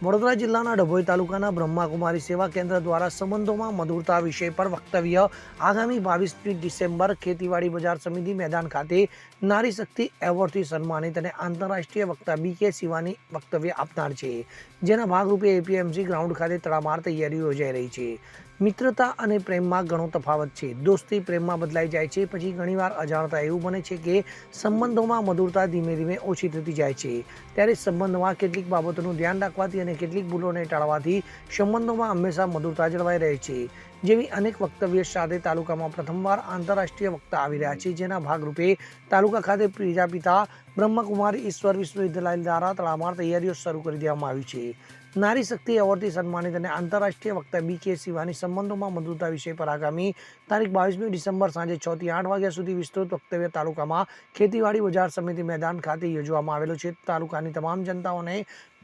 વડોદરા જિલ્લાના ડભોઈ તાલુકાના બ્રહ્માકુમારી સેવા કેન્દ્ર દ્વારા સંબંધોમાં મધુરતા વિષય પર વક્તવ્ય આગામી 22 ડિસેમ્બર ખેતીવાડી બજાર સમિતિ મેદાન ખાતે નારી શક્તિ એવોર્ડથી સન્માનિત અને આંતરરાષ્ટ્રીય વક્તા BK શિવાની વક્તવ્ય આપનાર છે, જેના ભાગરૂપે APMC ગ્રાઉન્ડ ખાતે તડામાર તૈયારીઓ યોજાઈ રહી છે। મિત્રતા અને પ્રેમમાં ઘણો તફાવત છે। દોસ્તી પ્રેમમાં બદલાઈ જાય છે, પછી ઘણીવાર અજાણતા એવું બને છે કે સંબંધોમાં મધુરતા ધીમે ધીમે ઓછી થતી જાય છે। ત્યારે સંબંધમાં કેટલીક બાબતોનું ધ્યાન રાખવાથી અને કેટલીક ભૂલોને ટાળવાથી સંબંધોમાં હંમેશા મધુરતા જળવાઈ રહે છે। જેવી અનેક વક્તવ્ય સાથે તાલુકામાં પ્રથમવાર આંતરરાષ્ટ્રીય વક્તા આવી રહ્યા છે, જેના ભાગરૂપે તાલુકા ખાતે પ્રજાપિતા બ્રહ્મકુમારી ઈશ્વર વિશ્વવિદ્યાલય દ્વારા તડામાર તૈયારીઓ શરૂ કરી દેવામાં આવી છે। નારી શક્તિ એવોર્ડથી સન્માનિત અને આંતરરાષ્ટ્રીય વક્તા BK શિવાની સંબંધોમાં મધુરતા વિષય પર આગામી તારીખ 22 ડિસેમ્બર સાંજે 6 થી 8 વાગ્યા સુધી વિસ્તૃત વક્તવ્ય તાલુકામાં ખેતીવાડી બજાર સમિતિ મેદાન ખાતે યોજવામાં આવેલું છે। તાલુકાની તમામ જનતાઓને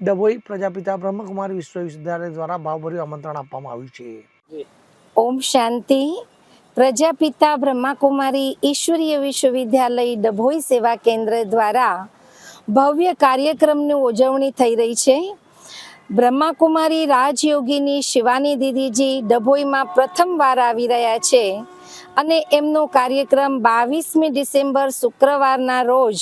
ડભોઈ પ્રજાપિતા બ્રહ્મકુમારી વિશ્વવિદ્યાલય દ્વારા ભાવભર્યું આમંત્રણ આપવામાં આવ્યું છે। ઓમ શાંતિ। પ્રજાપિતા બ્રહ્માકુમારી ઈશ્વરીય વિશ્વવિદ્યાલય ડભોઈ સેવા કેન્દ્ર દ્વારા ભવ્ય કાર્યક્રમની ઉજવણી થઈ રહી છે। બ્રહ્માકુમારી રાજયોગીની શિવાની દીદીજી ડભોઈમાં પ્રથમવાર આવી રહ્યા છે અને એમનો કાર્યક્રમ 22મી ડિસેમ્બર શુક્રવારના રોજ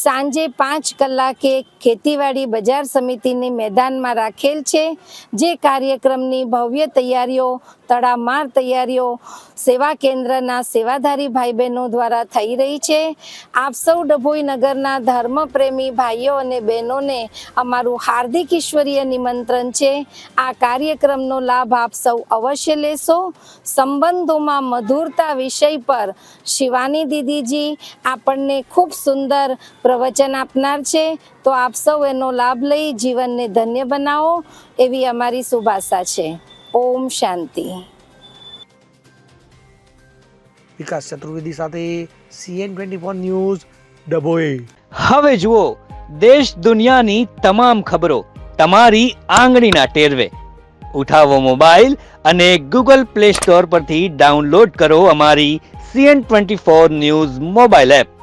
સાંજે 5 કલાકે ખેતીવાડી બજાર સમિતિની મેદાનમાં રાખેલ છે। જે કાર્યક્રમની ભવ્ય તૈયારીઓ તડામાર તૈયારીઓ સેવા કેન્દ્રના સેવાધારી ભાઈ બહેનો દ્વારા થઈ રહી છે। આપ સૌ ડભોઈ નગરના ધર્મપ્રેમી ભાઈઓ અને બહેનોને અમારું હાર્દિક ઈશ્વરીય નિમંત્રણ છે। આ કાર્યક્રમનો લાભ આપ સૌ અવશ્ય લેશો। સંબંધોમાં મધુરતા વિષય પર શિવાની દીદીજી આપણને ખૂબ સુંદર પ્રવચન આપનાર છે, તો આપ સૌ એનો લાભ લઈ જીવનને ધન્ય બનાવો એવી અમારી શુભ આશા છે। ઓમ શાંતિ। વિકાસ ચતુર્વેદી સાથે CN24 ન્યૂઝ ડભોઈ। હવે જુઓ દેશ દુનિયાની તમામ ખબરો તમારી આંગળીના ટેરવે। ઉઠાવો મોબાઈલ અને Google Play Store પરથી ડાઉનલોડ કરો અમારી CN24 ન્યૂઝ મોબાઈલ એપ।